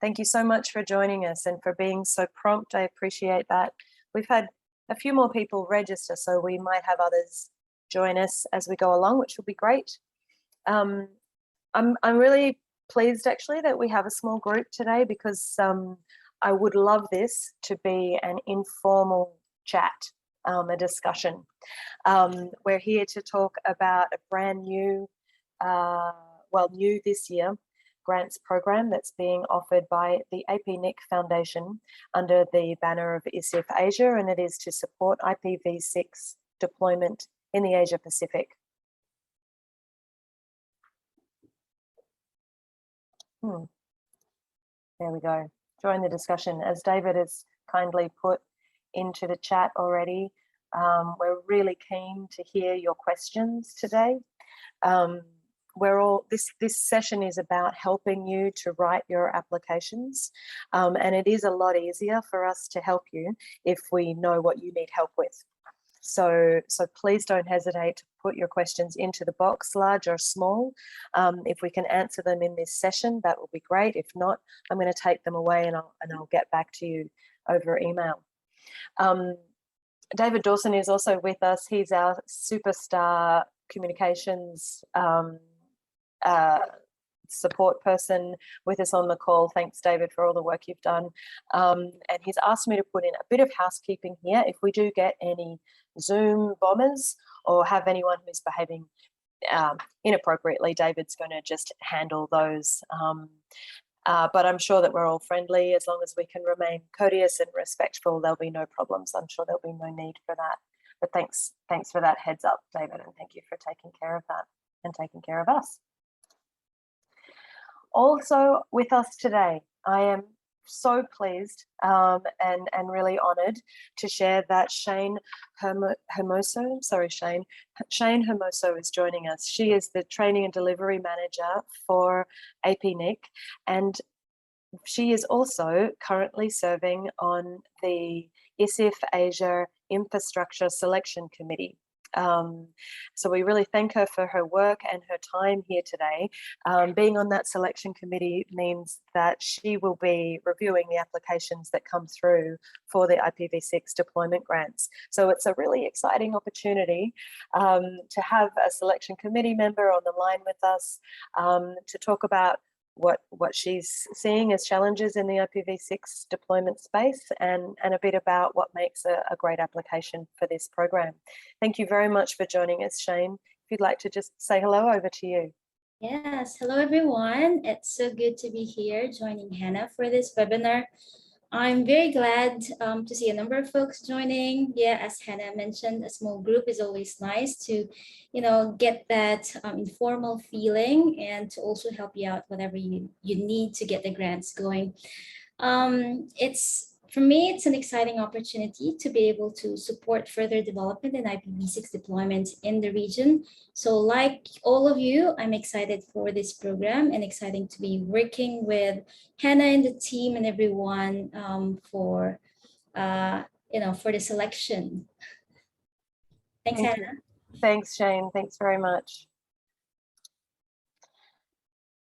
Thank you so much for joining us and for being so prompt. I appreciate that. We've had a few more people register, so we might have others join us as we go along, which will be great. I'm really pleased actually that we have a small group today, because I would love this to be an informal chat, a discussion. We're here to talk about a brand new, new this year, grants program that's being offered by the APNIC Foundation under the banner of ISIF Asia, and it is to support IPv6 deployment in the Asia Pacific. There we go. Join the discussion. As David has kindly put into the chat already, we're really keen to hear your questions today. This session is about helping you to write your applications, and it is a lot easier for us to help you if we know what you need help with. So please don't hesitate to put your questions into the box, large or small. If we can answer them in this session, that will be great. If not, I'm going to take them away and I'll get back to you over email. David Dawson is also with us. He's our superstar communications support person with us on the call. Thanks, David, for all the work you've done. And he's asked me to put in a bit of housekeeping here. If we do get any Zoom bombers or have anyone who's behaving inappropriately, David's going to just handle those. But I'm sure that we're all friendly. As long as we can remain courteous and respectful, there'll be no problems. I'm sure there'll be no need for that. But thanks for that heads up, David, and thank you for taking care of that and taking care of us. Also with us today, I am so pleased and really honoured to share that Shane Hermoso is joining us. She is the Training and Delivery Manager for APNIC, and she is also currently serving on the ISIF Asia Infrastructure Selection Committee. So we really thank her for her work and her time here today. Being on that selection committee means that she will be reviewing the applications that come through for the IPv6 deployment grants. So it's a really exciting opportunity to have a selection committee member on the line with us to talk about what she's seeing as challenges in the IPv6 deployment space and a bit about what makes a great application for this program. Thank you very much for joining us, Shane. If you'd like to just say hello, over to you. Yes, hello everyone. It's so good to be here joining Hannah for this webinar. I'm very glad to see a number of folks joining. Yeah, as Hannah mentioned, a small group is always nice to, get that informal feeling and to also help you out whatever you need to get the grants going. For me, it's an exciting opportunity to be able to support further development in IPv6 deployment in the region. So like all of you, I'm excited for this program and exciting to be working with Hannah and the team and everyone for the selection. Thanks, Hannah. Thanks, Shane. Thanks very much.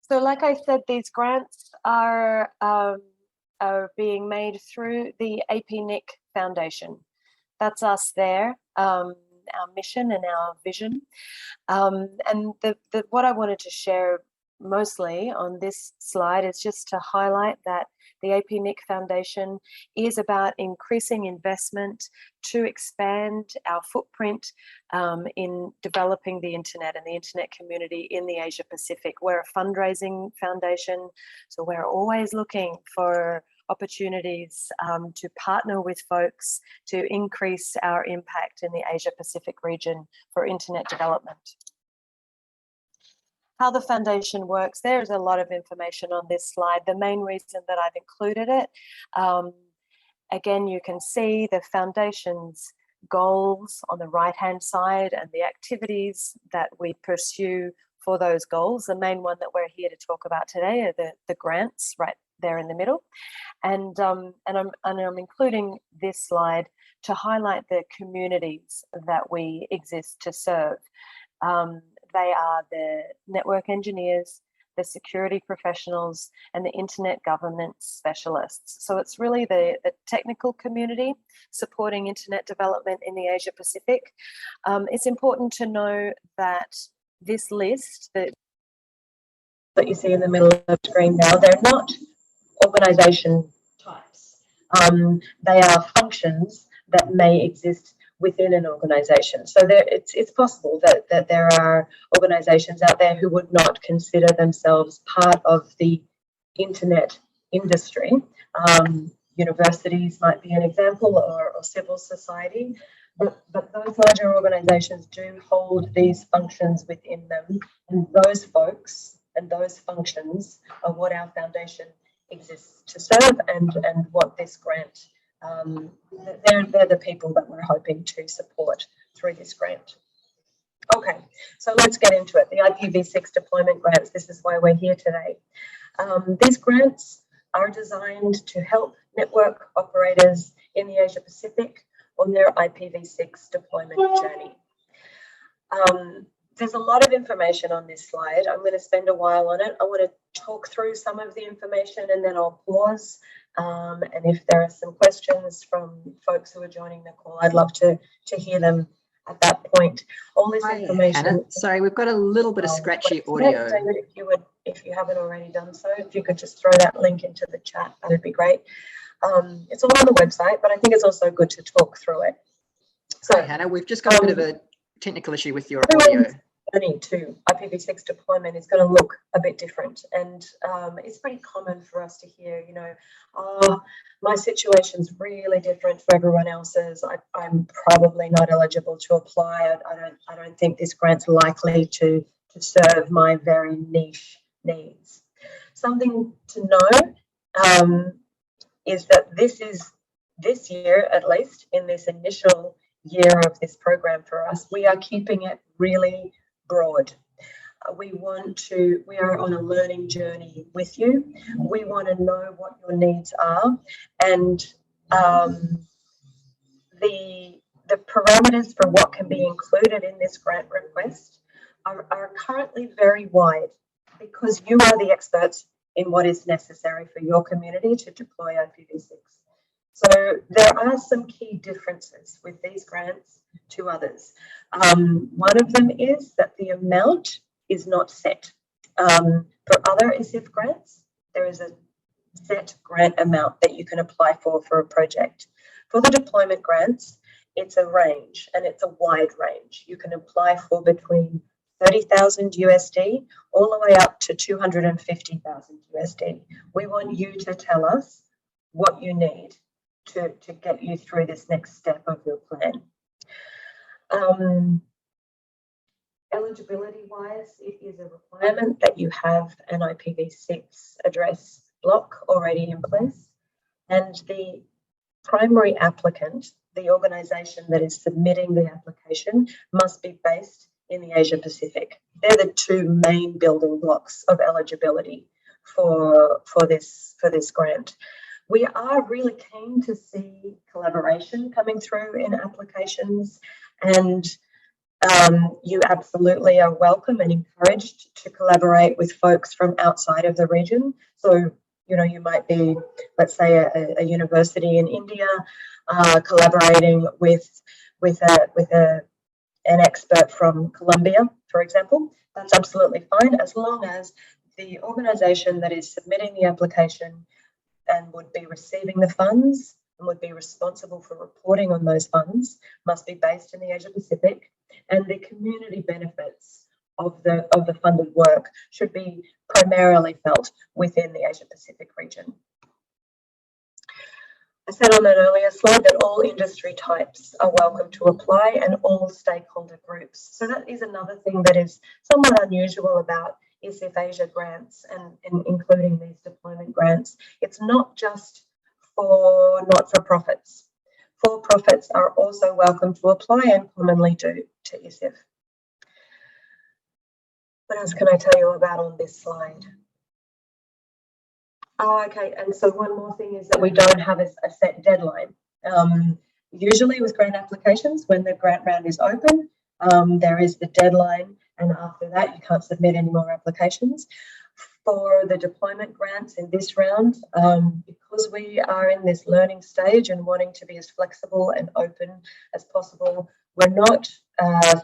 So like I said, these grants are being made through the APNIC Foundation. That's us there, our mission and our vision. And what I wanted to share mostly on this slide is just to highlight that the APNIC Foundation is about increasing investment to expand our footprint in developing the internet and the internet community in the Asia Pacific. We're a fundraising foundation, so we're always looking for opportunities to partner with folks to increase our impact in the Asia Pacific region for internet development. How the foundation works, there's a lot of information on this slide. The main reason that I've included it, again, you can see the foundation's goals on the right-hand side and the activities that we pursue for those goals. The main one that we're here to talk about today are the grants right there in the middle. And I'm including this slide to highlight the communities that we exist to serve. They are the network engineers, the security professionals, and the internet governance specialists. So it's really the technical community supporting internet development in the Asia Pacific. It's important to know that this list that you see in the middle of the screen now, they're not organisation types. They are functions that may exist within an organisation. So it's possible that there are organisations out there who would not consider themselves part of the internet industry. Universities might be an example, or civil society, but those larger organisations do hold these functions within them, and those folks and those functions are what our foundation exists to serve, and what this grant, they're the people that we're hoping to support through this grant. Okay, so let's get into it. The IPv6 deployment grants, this is why we're here today. These grants are designed to help network operators in the Asia Pacific on their IPv6 deployment journey. There's a lot of information on this slide. I'm going to spend a while on it. I want to talk through some of the information and then I'll pause. And if there are some questions from folks who are joining the call, I'd love to hear them at that point. All this information. Hannah, sorry, we've got a little bit of scratchy audio. David, if you haven't already done so, if you could just throw that link into the chat, that would be great. It's all on the website, but I think it's also good to talk through it. So, hi, Hannah, we've just got a bit of a technical issue with your audio. Journey to IPv6 deployment is going to look a bit different, and it's pretty common for us to hear, you know, oh, my situation's really different for everyone else's. I'm probably not eligible to apply. I don't think this grant's likely to serve my very niche needs. Something to know is that this year, at least in this initial year of this program for us, we are keeping it really broad. We are on a learning journey with you. We want to know what your needs are, and the parameters for what can be included in this grant request are currently very wide, because you are the experts in what is necessary for your community to deploy IPv6. So there are some key differences with these grants to others. One of them is that the amount is not set. For other ISIF grants, there is a set grant amount that you can apply for a project. For the deployment grants, it's a range, and it's a wide range. You can apply for between 30,000 USD all the way up to 250,000 USD. We want you to tell us what you need to get you through this next step of your plan. Eligibility-wise, it is a requirement that you have an IPv6 address block already in place, and the primary applicant, the organisation that is submitting the application, must be based in the Asia Pacific. They're the two main building blocks of eligibility for this grant. We are really keen to see collaboration coming through in applications, and you absolutely are welcome and encouraged to collaborate with folks from outside of the region. So, you know, you might be, let's say, a university in India collaborating with an expert from Colombia, for example. That's absolutely fine, as long as the organisation that is submitting the application and would be receiving the funds and would be responsible for reporting on those funds must be based in the Asia Pacific, and the community benefits of the funded work should be primarily felt within the Asia Pacific region. I said on an earlier slide that all industry types are welcome to apply, and all stakeholder groups. So that is another thing that is somewhat unusual about ISIF Asia grants and including these deployment grants. It's not just for not-for-profits. For-profits are also welcome to apply and commonly do to ISIF. What else can I tell you about on this slide? Oh, okay, and so one more thing is that we don't have a set deadline. Usually with grant applications, when the grant round is open, there is the deadline, and after that you can't submit any more applications. For the deployment grants in this round, because we are in this learning stage and wanting to be as flexible and open as possible, we're not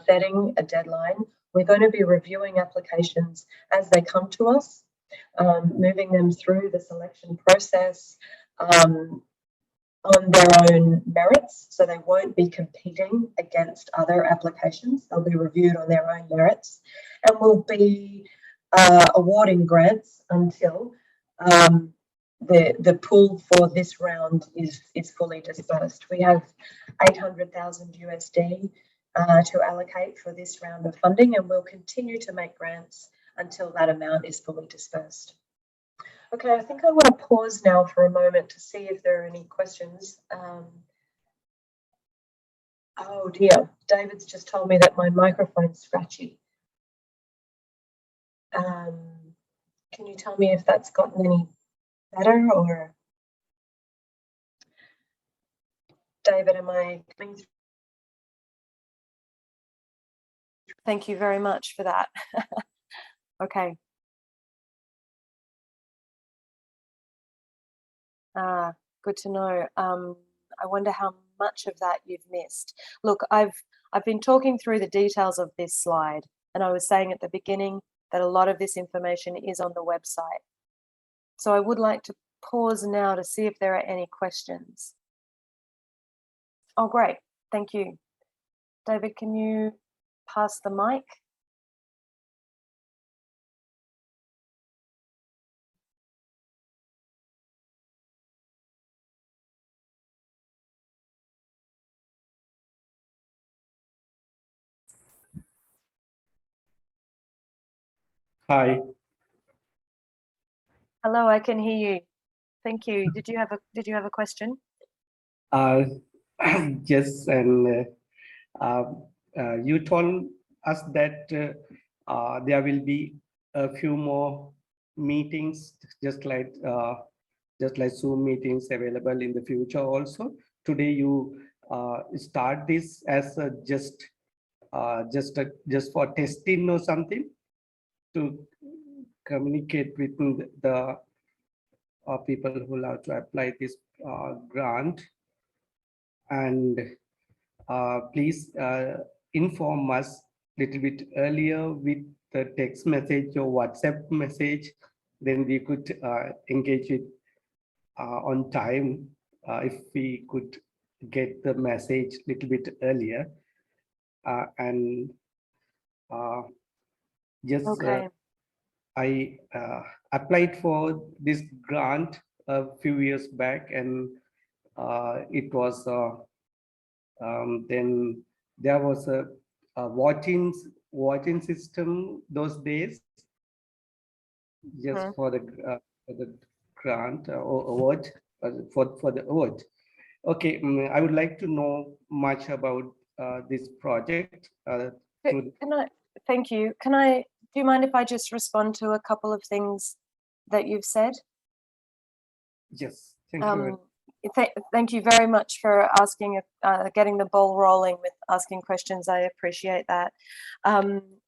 setting a deadline. We're going to be reviewing applications as they come to us, moving them through the selection process on their own merits. So they won't be competing against other applications. They'll be reviewed on their own merits, and we'll be awarding grants until the pool for this round is fully dispersed. We have 800,000 USD to allocate for this round of funding, and we'll continue to make grants until that amount is fully dispersed. Okay, I think I want to pause now for a moment to see if there are any questions. Oh dear, David's just told me that my microphone's scratchy. Can you tell me if that's gotten any better, or David, am I coming through? Thank you very much for that. Okay. Good to know. I wonder how much of that you've missed. Look, I've been talking through the details of this slide, and I was saying at the beginning that a lot of this information is on the website. So I would like to pause now to see if there are any questions. Oh, great. Thank you. David, can you pass the mic? Hi. Hello, I can hear you. Thank you. Did you have a question? Yes, and you told us that there will be a few more meetings, just like Zoom meetings available in the future also. Today you start this as a just for testing or something, to communicate with the people who have to apply this grant. And please inform us a little bit earlier with the text message or WhatsApp message, then we could engage it on time if we could get the message a little bit earlier. Okay. I applied for this grant a few years back, and it was then there was a voting system those days, just for the grant or award, for the award. Okay, I would like to know much about this project. Thank you. Do you mind if I just respond to a couple of things that you've said? Yes, thank you. Thank you very much for asking, getting the ball rolling with asking questions. I appreciate that.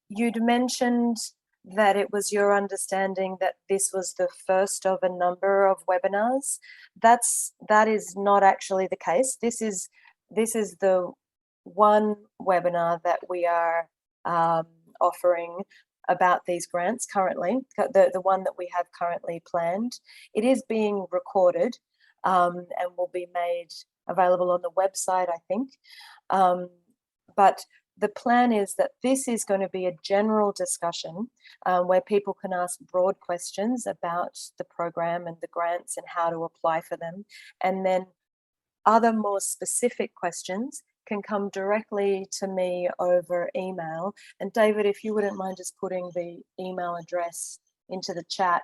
You'd mentioned that it was your understanding that this was the first of a number of webinars. That is not actually the case. This is the one webinar that we are offering about these grants currently, the one that we have currently planned. It is being recorded and will be made available on the website, I think. But the plan is that this is going to be a general discussion where people can ask broad questions about the program and the grants and how to apply for them. And then other more specific questions can come directly to me over email. And David, if you wouldn't mind just putting the email address into the chat,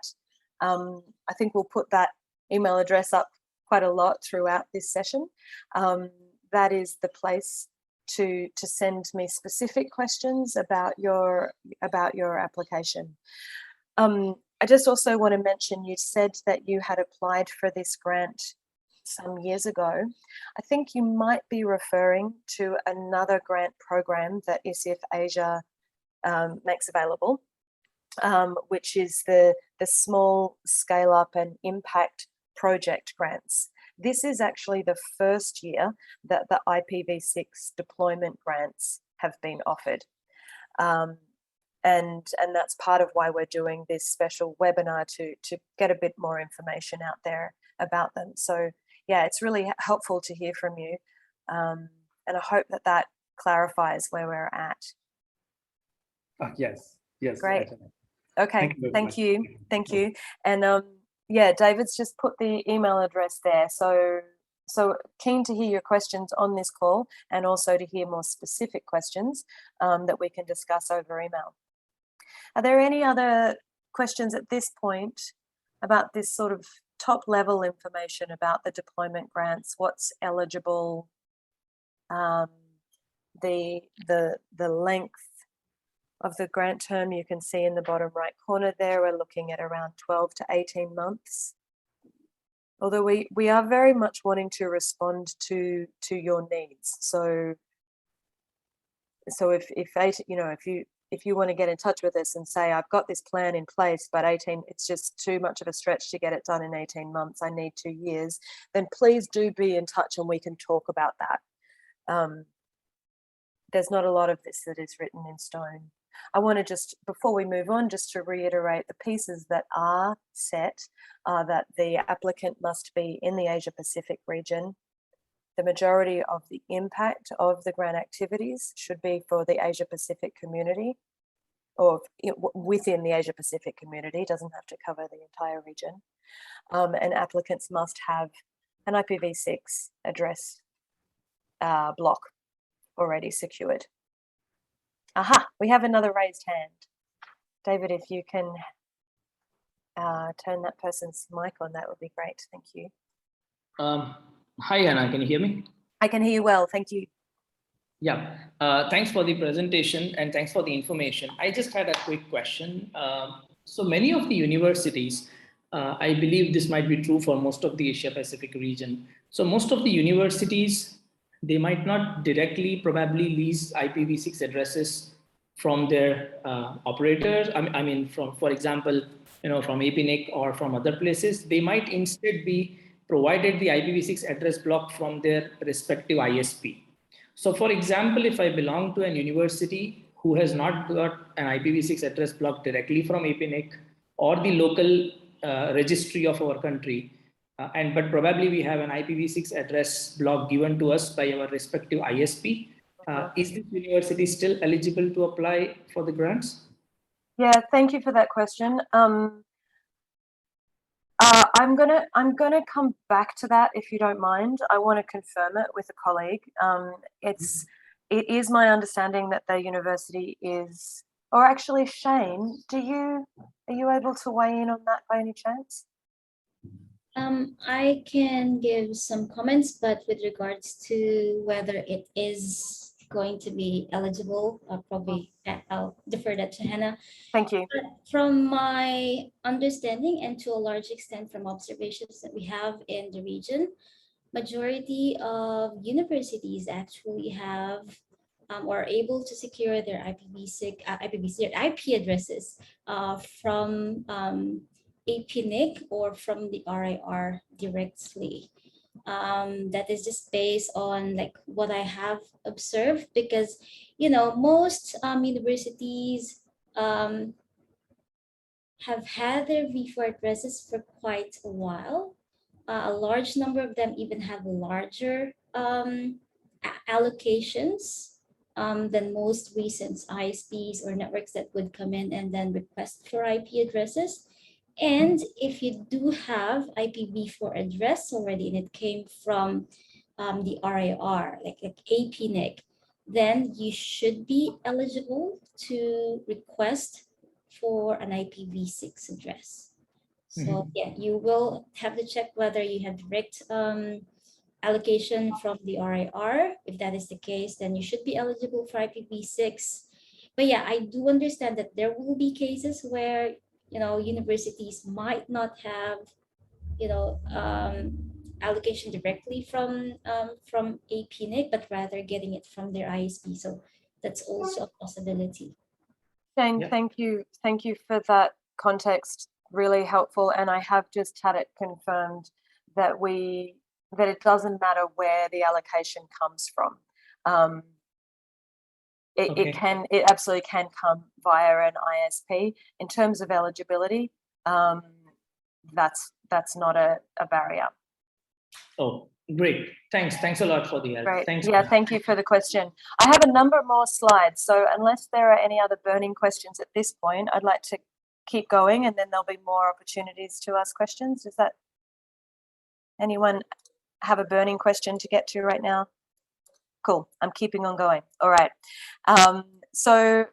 I think we'll put that email address up quite a lot throughout this session. That is the place to send me specific questions about your application. I just also want to mention, you said that you had applied for this grant some years ago. I think you might be referring to another grant program that ISIF Asia makes available, which is the small scale up and impact project grants. This is actually the first year that the IPv6 deployment grants have been offered. And that's part of why we're doing this special webinar to get a bit more information out there about them. So yeah, it's really helpful to hear from you. And I hope that clarifies where we're at. Yes. Great. Okay, thank you. Thank you. And yeah, David's just put the email address there. So keen to hear your questions on this call, and also to hear more specific questions that we can discuss over email. Are there any other questions at this point about this sort of top level information about the deployment grants, what's eligible, the length of the grant term? You can see in the bottom right corner there, we're looking at around 12 to 18 months. Although we are very much wanting to respond to your needs. So if you want to get in touch with us and say, I've got this plan in place, but it's just too much of a stretch to get it done in 18 months, I need 2 years, then please do be in touch and we can talk about that. There's not a lot of this that is written in stone. I want to just, before we move on, just to reiterate the pieces that are set are that the applicant must be in the Asia Pacific region. The majority of the impact of the grant activities should be for the Asia Pacific community, or within the Asia Pacific community, doesn't have to cover the entire region. And applicants must have an IPv6 address block already secured. Aha, we have another raised hand. David, if you can turn that person's mic on, that would be great. Thank you. Hi, Anna, can you hear me? I can hear you well, thank you. Yeah, thanks for the presentation and thanks for the information. I just had a quick question. So many of the universities, I believe this might be true for most of the Asia Pacific region. So most of the universities, they might not directly probably lease IPv6 addresses from their operators. I mean, for example, from APNIC or from other places, they might instead be provided the IPv6 address block from their respective ISP. So for example, if I belong to an university who has not got an IPv6 address block directly from APNIC or the local registry of our country, but probably we have an IPv6 address block given to us by our respective ISP, is this university still eligible to apply for the grants? Yeah, thank you for that question. I'm gonna come back to that if you don't mind. I want to confirm it with a colleague. It is my understanding that the university is, or actually Shane, are you able to weigh in on that by any chance? I can give some comments, but with regards to whether it is going to be eligible, I'll defer that to Hannah. Thank you. But from my understanding and to a large extent from observations that we have in the region, majority of universities actually have or are able to secure their IPv6 IP addresses from APNIC or from the RIR directly. That is just based on like what I have observed, because most universities have had their v4 addresses for quite a while. A large number of them even have larger allocations than most recent ISPs or networks that would come in and then request for IP addresses. And if you do have IPv4 address already and it came from the RIR, like APNIC, then you should be eligible to request for an IPv6 address. So yeah, you will have to check whether you have direct allocation from the RIR. If that is the case, then you should be eligible for IPv6. But yeah, I do understand that there will be cases where universities might not have allocation directly from APNIC, but rather getting it from their ISP. So that's also a possibility. Shane, Yeah. thank you for that context, really helpful. And I have just had it confirmed that it doesn't matter where the allocation comes from. It absolutely can come via an ISP. In terms of eligibility, that's not a barrier. Oh, great. Thanks a lot for the help. Great. Thanks. Yeah, thank you for the question. I have a number more slides, so unless there are any other burning questions at this point, I'd like to keep going, and then there'll be more opportunities to ask questions. Does that anyone have a burning question to get to right now? Cool. I'm keeping on going. All right. So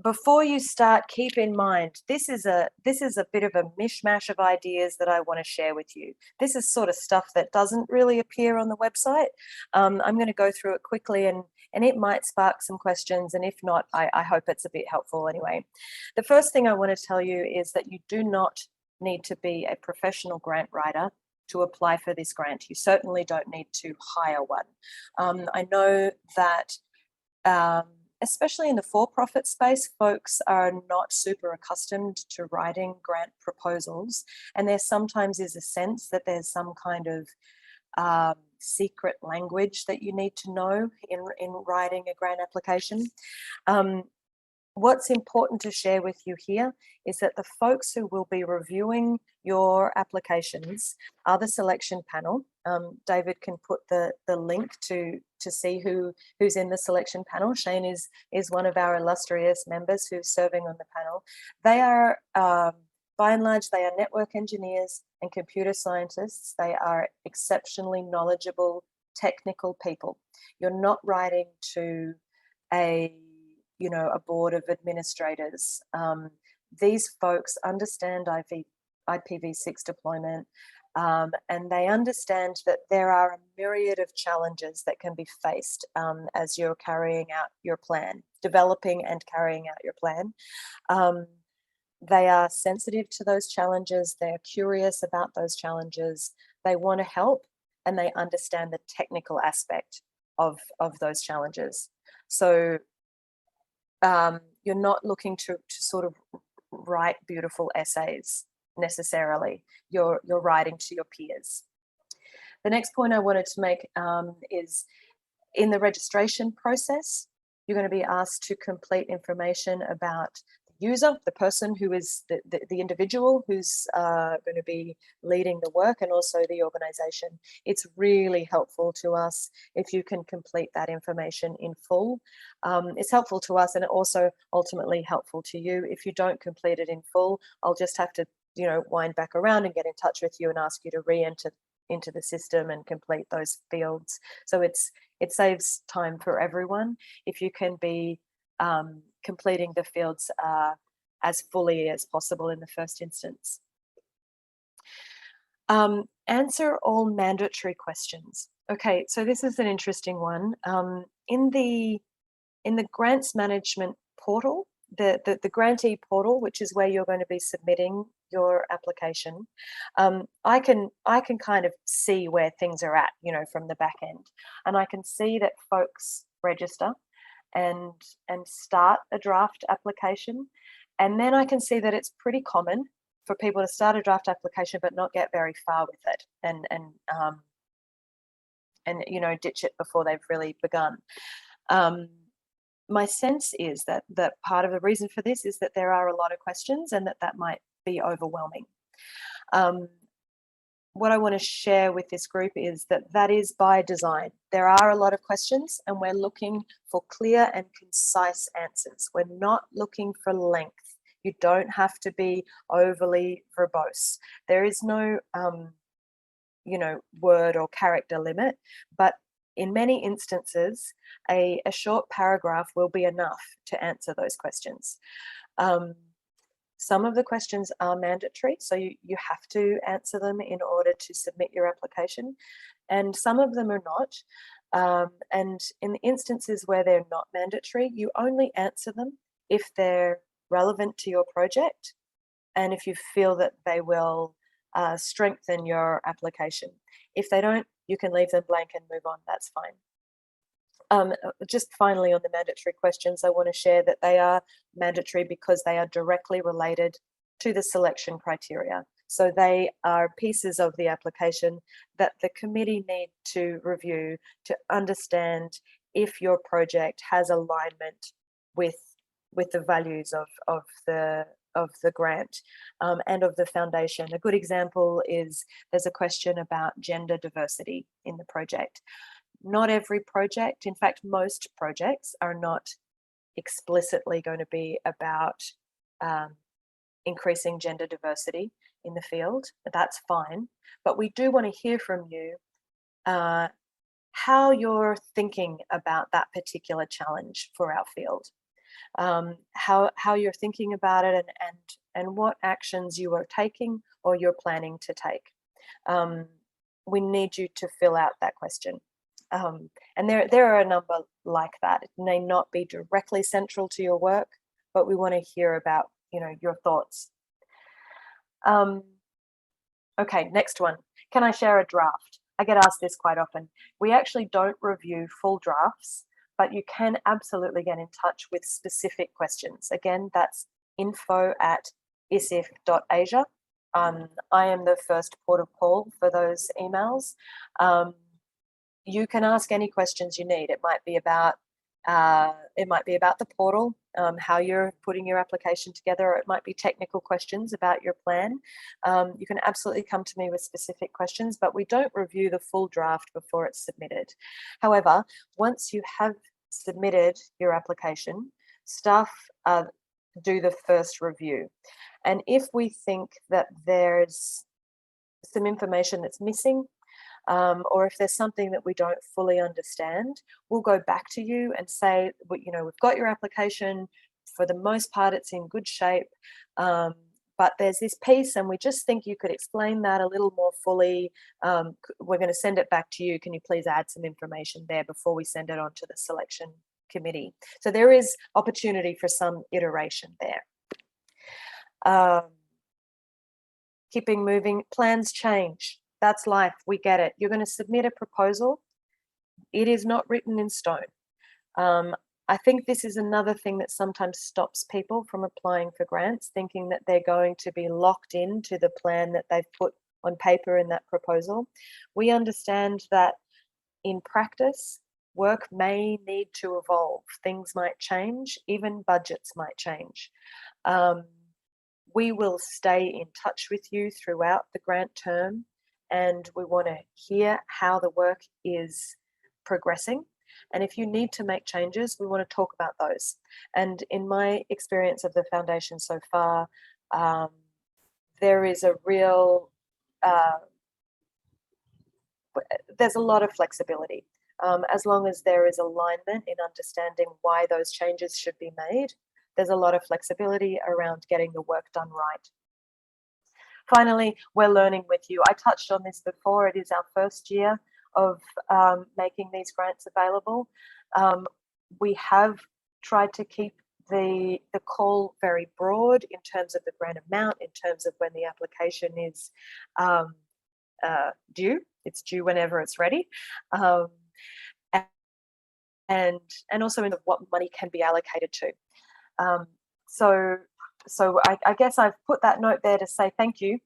before you start, keep in mind, this is a bit of a mishmash of ideas that I want to share with you. This is sort of stuff that doesn't really appear on the website. I'm going to go through it quickly, and it might spark some questions, and if not, I hope it's a bit helpful anyway. The first thing I want to tell you is that you do not need to be a professional grant writer to apply for this grant. You certainly don't need to hire one. I know that especially in the for-profit space, folks are not super accustomed to writing grant proposals, and there sometimes is a sense that there's some kind of secret language that you need to know in writing a grant application. What's important to share with you here is that the folks who will be reviewing your applications are the selection panel. David can put the link to see who's in the selection panel. Shane is one of our illustrious members who's serving on the panel. They are, by and large, they are network engineers and computer scientists. They are exceptionally knowledgeable, technical people. You're not writing to a board of administrators. These folks understand IPv6 deployment, and they understand that there are a myriad of challenges that can be faced as you're carrying out your plan, developing and carrying out your plan. They are sensitive to those challenges. They're curious about those challenges. They want to help, and they understand the technical aspect of those challenges. So you're not looking to sort of write beautiful essays necessarily. You're writing to your peers. The next point I wanted to make is in the registration process, you're going to be asked to complete information about the user, the person who is the individual who's going to be leading the work, and also the organization. It's really helpful to us if you can complete that information in full. It's helpful to us, and also ultimately helpful to you. If you don't complete it in full, I'll just have to wind back around and get in touch with you and ask you to re-enter into the system and complete those fields. So it saves time for everyone if you can be completing the fields as fully as possible in the first instance. Answer all mandatory questions. Okay, so this is an interesting one. In the grants management portal, the grantee portal, which is where you're going to be submitting your application, I can kind of see where things are at, from the back end, and I can see that folks register and start a draft application, and then I can see that it's pretty common for people to start a draft application but not get very far with it, and ditch it before they've really begun. My sense is that part of the reason for this is that there are a lot of questions, and that might be overwhelming. What I want to share with this group is that is by design. There are a lot of questions, and we're looking for clear and concise answers. We're not looking for length. You don't have to be overly verbose. There is no word or character limit, but in many instances, a short paragraph will be enough to answer those questions. Some of the questions are mandatory, so you have to answer them in order to submit your application, and some of them are not. And in the instances where they're not mandatory, you only answer them if they're relevant to your project and if you feel that they will strengthen your application. If they don't, you can leave them blank and move on. That's fine. Just finally on the mandatory questions, I want to share that they are mandatory because they are directly related to the selection criteria. So they are pieces of the application that the committee need to review to understand if your project has alignment with the values of the grant and of the foundation. A good example is there's a question about gender diversity in the project. Not every project, in fact, most projects are not explicitly going to be about increasing gender diversity in the field. That's fine, but we do want to hear from you how you're thinking about that particular challenge for our field, how you're thinking about it, and what actions you are taking or you're planning to take. We need you to fill out that question. And there are a number like that. It may not be directly central to your work, but we want to hear about, your thoughts. Okay, next one. Can I share a draft? I get asked this quite often. We actually don't review full drafts, but you can absolutely get in touch with specific questions. Again, that's info@isif.asia. I am the first port of call for those emails. You can ask any questions you need. It might be about the portal, how you're putting your application together, or it might be technical questions about your plan. You can absolutely come to me with specific questions, but we don't review the full draft before it's submitted. However, once you have submitted your application, staff do the first review. And if we think that there's some information that's missing, or if there's something that we don't fully understand, we'll go back to you and say, we've got your application. For the most part, it's in good shape, but there's this piece and we just think you could explain that a little more fully. We're going to send it back to you. Can you please add some information there before we send it on to the selection committee? So there is opportunity for some iteration there. Keeping moving, plans change. That's life, we get it. You're going to submit a proposal. It is not written in stone. I think this is another thing that sometimes stops people from applying for grants, thinking that they're going to be locked into the plan that they've put on paper in that proposal. We understand that in practice, work may need to evolve. Things might change, even budgets might change. We will stay in touch with you throughout the grant term, and we want to hear how the work is progressing. And if you need to make changes, we want to talk about those. And in my experience of the foundation so far, there is a real, there's a lot of flexibility. As long as there is alignment in understanding why those changes should be made, there's a lot of flexibility around getting the work done right. Finally, we're learning with you. I touched on this before. It is our first year of making these grants available. We have tried to keep the call very broad in terms of the grant amount, in terms of when the application is due. It's due whenever it's ready. And also in what money can be allocated to. So I guess I've put that note there to say thank you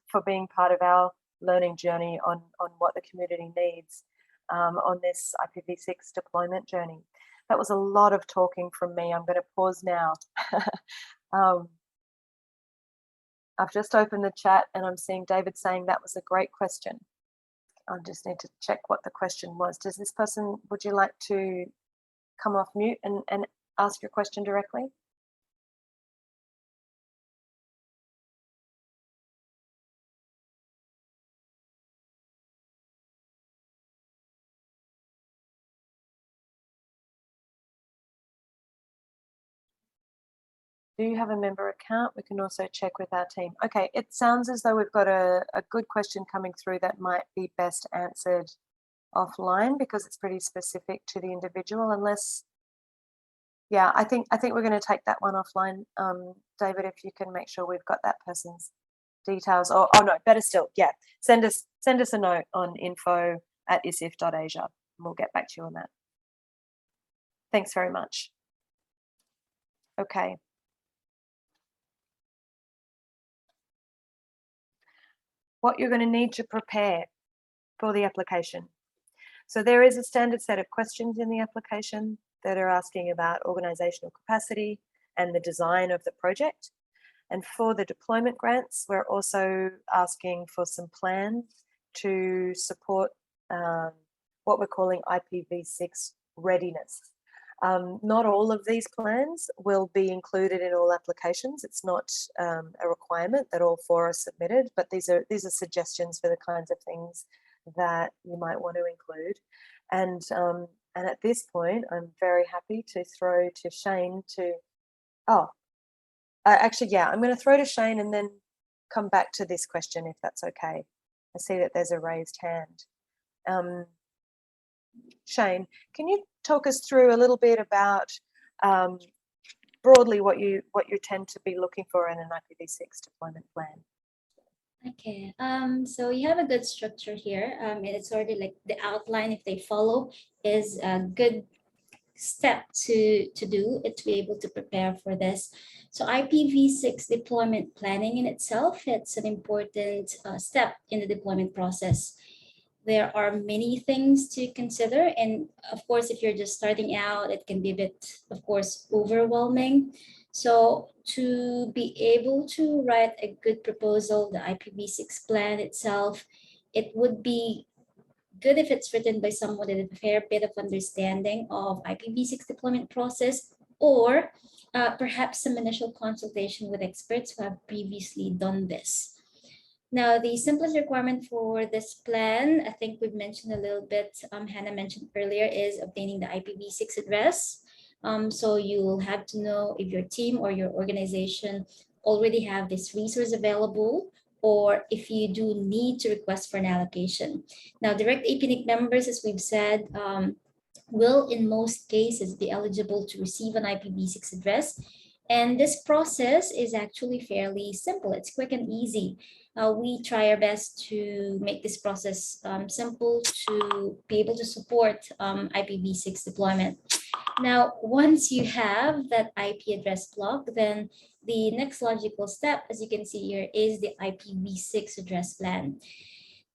for being part of our learning journey on what the community needs on this IPv6 deployment journey. That was a lot of talking from me. I'm going to pause now. I've just opened the chat and I'm seeing David saying that was a great question. I just need to check what the question was. Does this person, would you like to come off mute and ask your question directly? Do you have a member account? We can also check with our team. Okay, it sounds as though we've got a good question coming through that might be best answered offline because it's pretty specific to the individual. Unless, yeah, I think we're going to take that one offline. David, if you can make sure we've got that person's details. Or oh no, better still, yeah, send us a note on info@isif.asia and we'll get back to you on that. Thanks very much. Okay. What you're going to need to prepare for the application. So there is a standard set of questions in the application that are asking about organizational capacity and the design of the project. And for the deployment grants, we're also asking for some plans to support what we're calling IPv6 readiness. Not all of these plans will be included in all applications. It's not a requirement that all 4 are submitted, but these are suggestions for the kinds of things that you might want to include. And at this point, I'm very happy to throw to Shane to, actually, yeah, I'm going to throw to Shane and then come back to this question if that's okay. I see that there's a raised hand. Shane, can you talk us through a little bit about broadly what you tend to be looking for in an IPv6 deployment plan? Okay, so you have a good structure here, and it's already like the outline, if they follow, is a good step to do it, to be able to prepare for this. So IPv6 deployment planning in itself, it's an important step in the deployment process. There are many things to consider, and of course, if you're just starting out, it can be a bit, of course, overwhelming. So to be able to write a good proposal, the IPv6 plan itself, it would be good if it's written by someone with a fair bit of understanding of IPv6 deployment process, or perhaps some initial consultation with experts who have previously done this. Now, the simplest requirement for this plan, I think we've mentioned a little bit, Hannah mentioned earlier, is obtaining the IPv6 address. So you will have to know if your team or your organization already have this resource available, or if you do need to request for an allocation. Now, direct APNIC members, as we've said, will in most cases be eligible to receive an IPv6 address. And this process is actually fairly simple. It's quick and easy. We try our best to make this process simple to be able to support IPv6 deployment. Now, once you have that IP address block, then the next logical step, as you can see here, is the IPv6 address plan.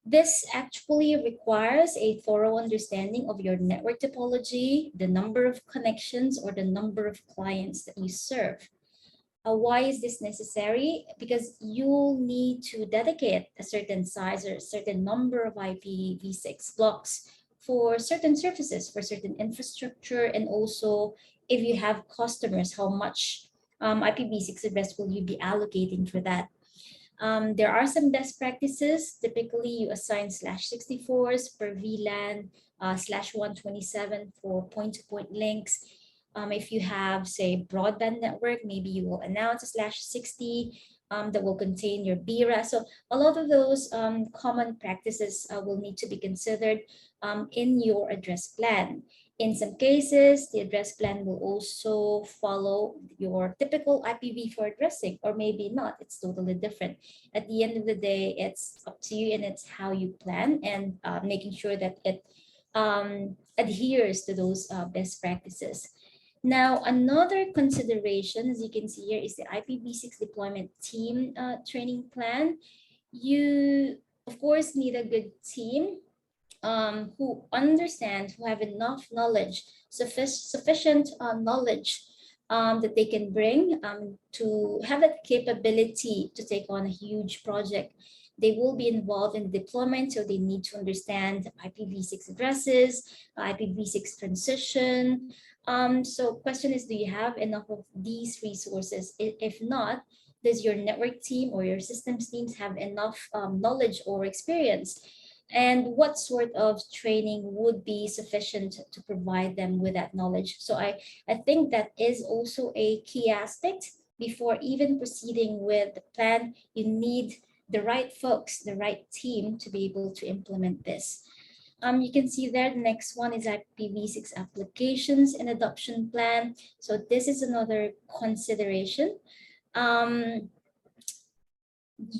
This actually requires a thorough understanding of your network topology, the number of connections, or the number of clients that you serve. Why is this necessary? Because you'll need to dedicate a certain size or a certain number of IPv6 blocks for certain services, for certain infrastructure, and also if you have customers, how much IPv6 address will you be allocating for that? There are some best practices. Typically, you assign /64s per VLAN, /127 for point-to-point links. If you have, say, broadband network, maybe you will announce a /60 that will contain your BRA. So a lot of those common practices will need to be considered in your address plan. In some cases, the address plan will also follow your typical IPv4 addressing, or maybe not. It's totally different. At the end of the day, it's up to you, and it's how you plan and making sure that it adheres to those best practices. Now, another consideration, as you can see here, is the IPv6 deployment team training plan. You, of course, need a good team who understand, who have enough knowledge, sufficient knowledge that they can bring to have that capability to take on a huge project. They will be involved in deployment, so they need to understand IPv6 addresses, IPv6 transition. So question is, do you have enough of these resources? If not, does your network team or your systems teams have enough knowledge or experience? And what sort of training would be sufficient to provide them with that knowledge? So I think that is also a key aspect. Before even proceeding with the plan, you need the right folks, the right team to be able to implement this. You can see there, the next one is IPv6 applications and adoption plan. So this is another consideration.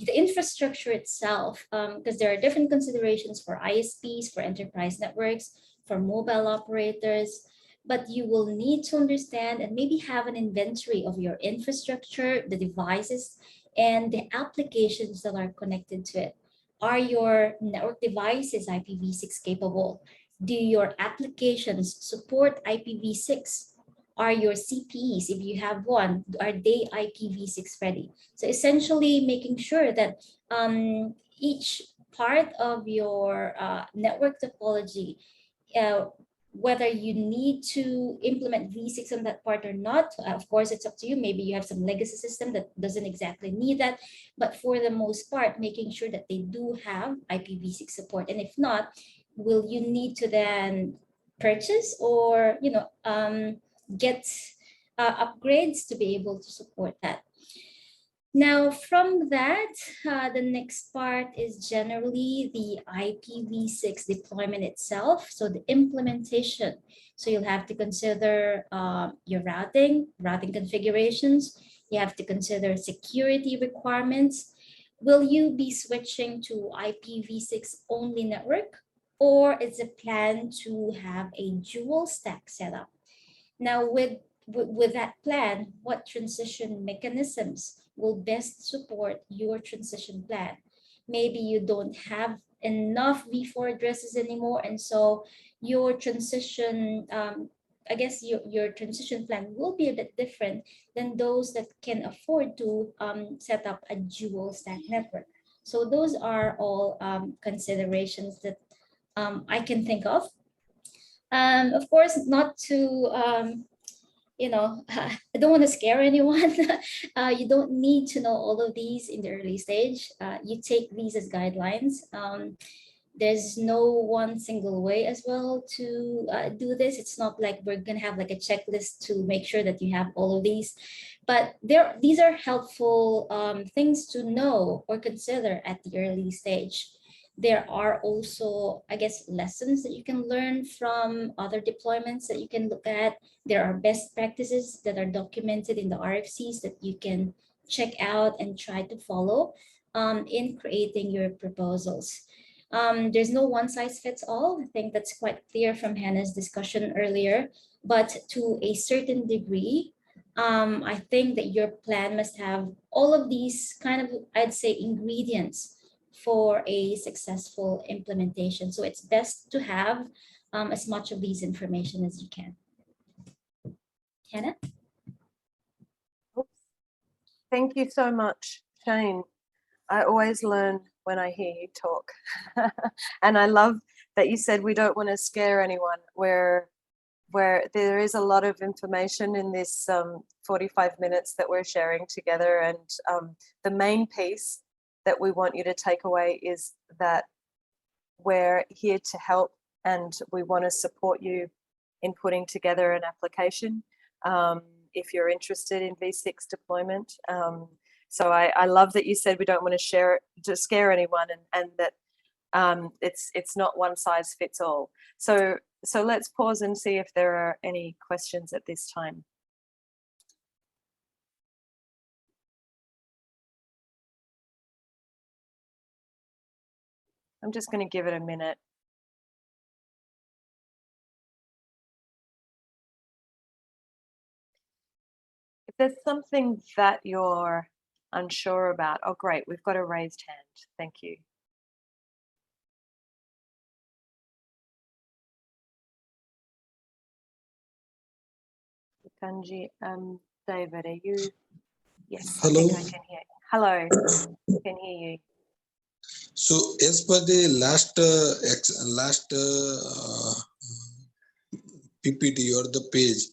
The infrastructure itself, because there are different considerations for ISPs, for enterprise networks, for mobile operators. but you will need to understand and maybe have an inventory of your infrastructure, the devices, and the applications that are connected to it. Are your network devices IPv6 capable? Do your applications support IPv6? Are your CPEs, if you have one, are they IPv6 ready? So essentially making sure that each part of your network topology, whether you need to implement V6 on that part or not, of course, it's up to you. Maybe you have some legacy system that doesn't exactly need that, but for the most part, making sure that they do have IPv6 support. And if not, will you need to then purchase or, get upgrades to be able to support that? Now, from that, the next part is generally the IPv6 deployment itself. So the implementation. So you'll have to consider your routing configurations. You have to consider security requirements. Will you be switching to IPv6 only network, or is it plan to have a dual stack setup? Now, with that plan, what transition mechanisms will best support your transition plan? Maybe you don't have enough v4 addresses anymore, and so your transition, I guess your transition plan will be a bit different than those that can afford to set up a dual stack network. So those are all considerations that I can think of. Of course, not to I don't want to scare anyone. You don't need to know all of these in the early stage. You take these as guidelines. There's no one single way as well to do this. It's not like we're gonna have like a checklist to make sure that you have all of these, but these are helpful things to know or consider at the early stage. There are also, I guess, lessons that you can learn from other deployments that you can look at. There are best practices that are documented in the RFCs that you can check out and try to follow in creating your proposals. There's no one size fits all. I think that's quite clear from Hannah's discussion earlier, but to a certain degree, I think that your plan must have all of these kind of, I'd say, ingredients for a successful implementation. So it's best to have as much of these information as you can. Hannah? Thank you so much, Shane. I always learn when I hear you talk. And I love that you said we don't want to scare anyone, where there is a lot of information in this 45 minutes that we're sharing together. And the main piece that we want you to take away is that we're here to help, and we want to support you in putting together an application if you're interested in V6 deployment. So I love that you said we don't want to scare anyone, and that it's not one size fits all. So let's pause and see if there are any questions at this time. I'm just going to give it a minute. If there's something that you're unsure about, oh great, we've got a raised hand. Thank you. Kanji, David, are you? Yes, Hello. I think I can hear you. Hello, I can hear you. So as per the last PPT or the page,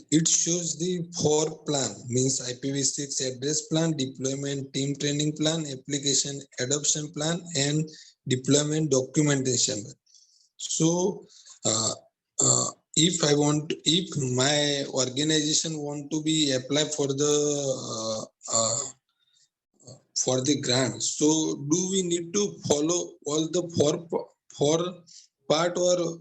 it shows the 4 plan, means IPv6 address plan, deployment team training plan, application adoption plan, and deployment documentation. So if my organization want to be apply for the grant, so do we need to follow all the four part, or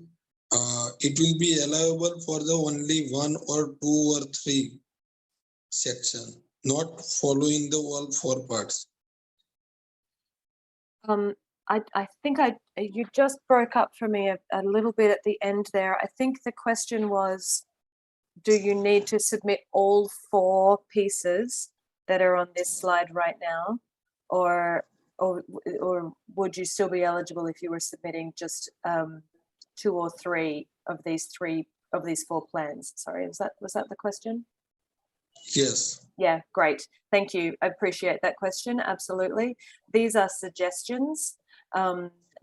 it will be allowable for the only 1 or 2 or 3 section, not following the all 4 parts? I think you just broke up for me a little bit at the end there. I think the question was, do you need to submit all 4 pieces that are on this slide right now, or would you still be eligible if you were submitting just 2 or 3 of these 4 plans? Sorry, was that the question? Yes. Yeah, great. Thank you. I appreciate that question. Absolutely. These are suggestions.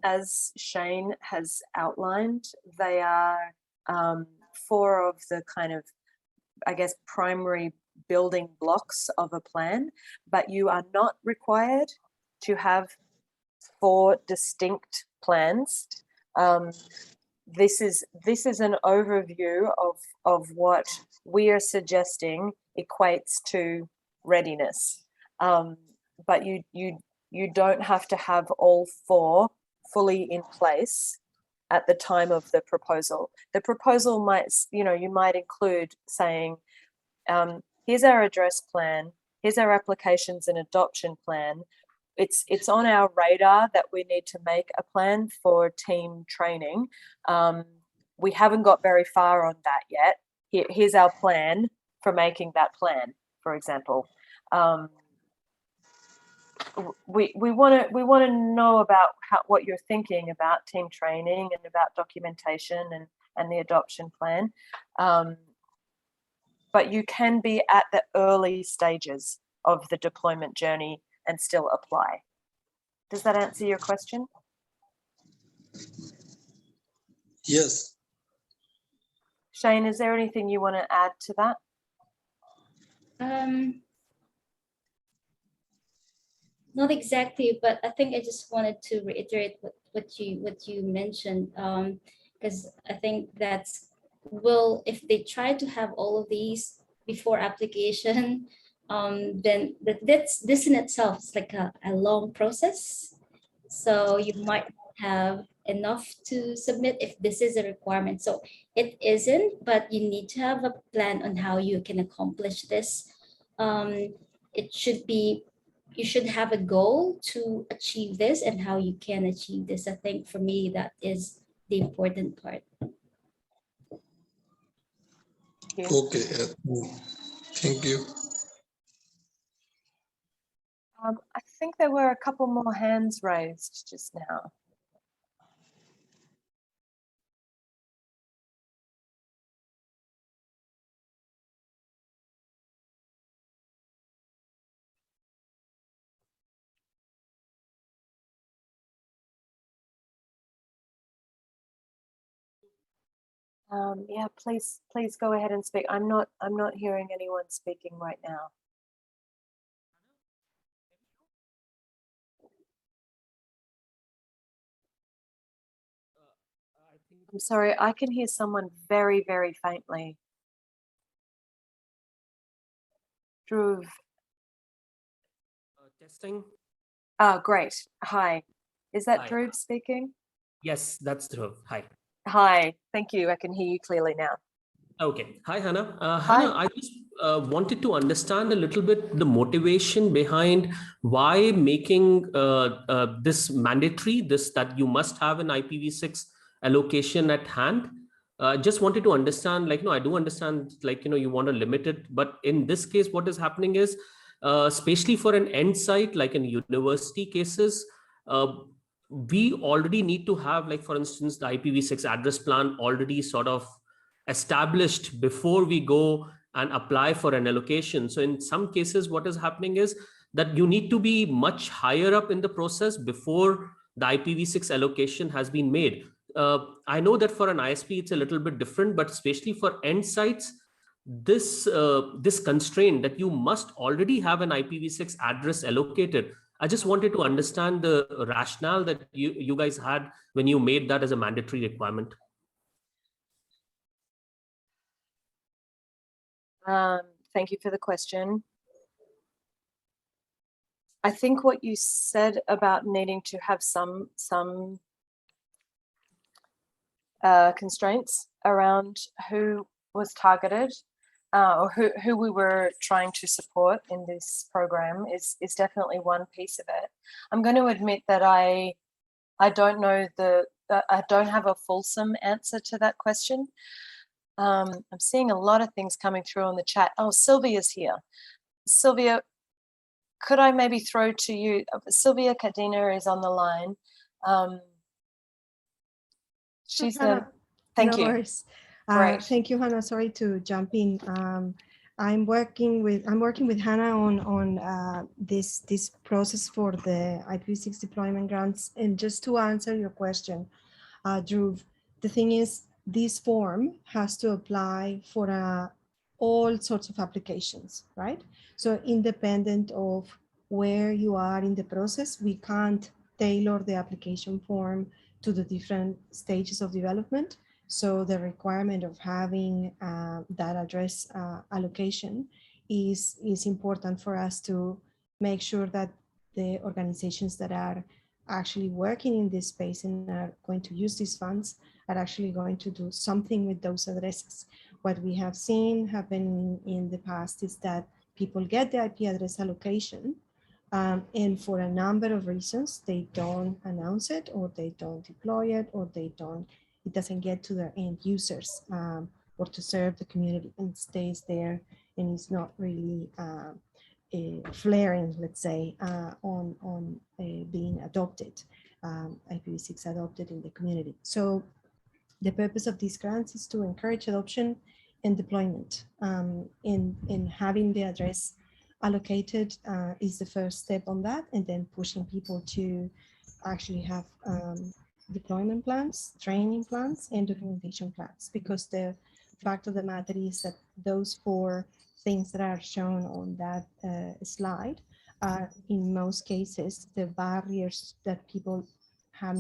As Shane has outlined, they are 4 of the kind of, I guess, primary building blocks of a plan, but you are not required to have 4 distinct plans. This is an overview of what we are suggesting equates to readiness, but you don't have to have all 4 fully in place at the time of the proposal. The proposal might, you might include saying, here's our address plan, here's our applications and adoption plan. It's on our radar that we need to make a plan for team training. We haven't got very far on that yet. Here's our plan for making that plan, for example. We want to know about what you're thinking about team training and about documentation and the adoption plan. But you can be at the early stages of the deployment journey and still apply. Does that answer your question? Yes. Shane, is there anything you want to add to that? Not exactly, but I think I just wanted to reiterate what you mentioned, because I think that's, well, if they try to have all of these before application, then this in itself is like a long process. So you might have enough to submit if this is a requirement. So it isn't, but you need to have a plan on how you can accomplish this. It should be, you should have a goal to achieve this and how you can achieve this. I think for me, that is the important part. Okay. Thank you. I think there were a couple more hands raised just now. Yeah, please go ahead and speak. I'm not hearing anyone speaking right now. I'm sorry, I can hear someone very, very faintly. Dhruv. Testing. Oh, great. Hi. Is that Hi. Dhruv speaking? Yes, that's Dhruv. Hi. Hi. Thank you. I can hear you clearly now. Okay. Hi, Hannah. Hi. Hannah, I just wanted to understand a little bit the motivation behind why making this mandatory, that you must have an IPv6 allocation at hand. Just wanted to understand, like, no, I do understand, like, you want to limit it, but in this case, what is happening is, especially for an end site, like in university cases, we already need to have, like, for instance, the IPv6 address plan already sort of established before we go and apply for an allocation. So in some cases, what is happening is that you need to be much higher up in the process before the IPv6 allocation has been made. I know that for an ISP, it's a little bit different, but especially for end sites, this constraint that you must already have an IPv6 address allocated. I just wanted to understand the rationale that you guys had when you made that as a mandatory requirement. Thank you for the question. I think what you said about needing to have some constraints around who was targeted or who we were trying to support in this program is definitely one piece of it. I'm going to admit that I I don't know I don't have a fulsome answer to that question. I'm seeing a lot of things coming through on the chat. Oh, Sylvia's here. Sylvia, could I maybe throw to you? Sylvia Cadena is on the line. She's the, thank you. Worries. Great. Thank you, Hannah. Sorry to jump in. I'm working with Hannah on this process for the IPv6 deployment grants. And just to answer your question, Drew, the thing is, this form has to apply for all sorts of applications, right? So independent of where you are in the process, we can't tailor the application form to the different stages of development. So the requirement of having that address allocation is important for us to make sure that the organizations that are actually working in this space and are going to use these funds are actually going to do something with those addresses. What we have seen happen in the past is that people get the IP address allocation, and for a number of reasons, they don't announce it, or they don't deploy it, or it doesn't get to their end users or to serve the community, and it stays there and it's not really flaring, let's say, on being adopted, IPv6 adopted in the community. So the purpose of these grants is to encourage adoption and deployment. In having the address allocated is the first step on that, and then pushing people to actually have deployment plans, training plans, and documentation plans, because the fact of the matter is that those 4 things that are shown on that slide are, in most cases, the barriers that people have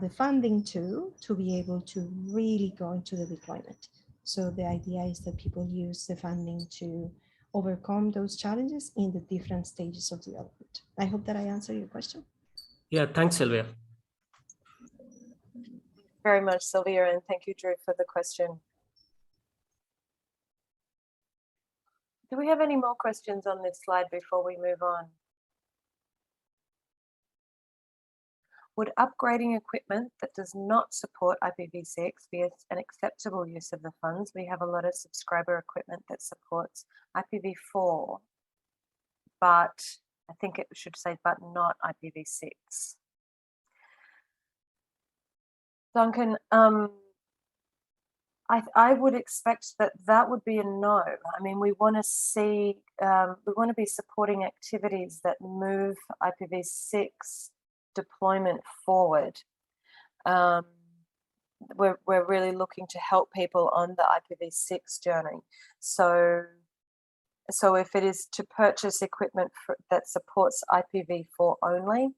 the funding to be able to really go into the deployment. So the idea is that people use the funding to overcome those challenges in the different stages of development. I hope that I answered your question. Yeah, thanks, Sylvia. Very much, Sylvia, and thank you, Drew, for the question. Do we have any more questions on this slide before we move on? Would upgrading equipment that does not support IPv6 be an acceptable use of the funds? We have a lot of subscriber equipment that supports IPv4, but I think it should say, but not IPv6. Duncan, I would expect that would be a no. I mean, we want to see, we want to be supporting activities that move IPv6 deployment forward. We're really looking to help people on the IPv6 journey. So if it is to purchase equipment that supports IPv4 only,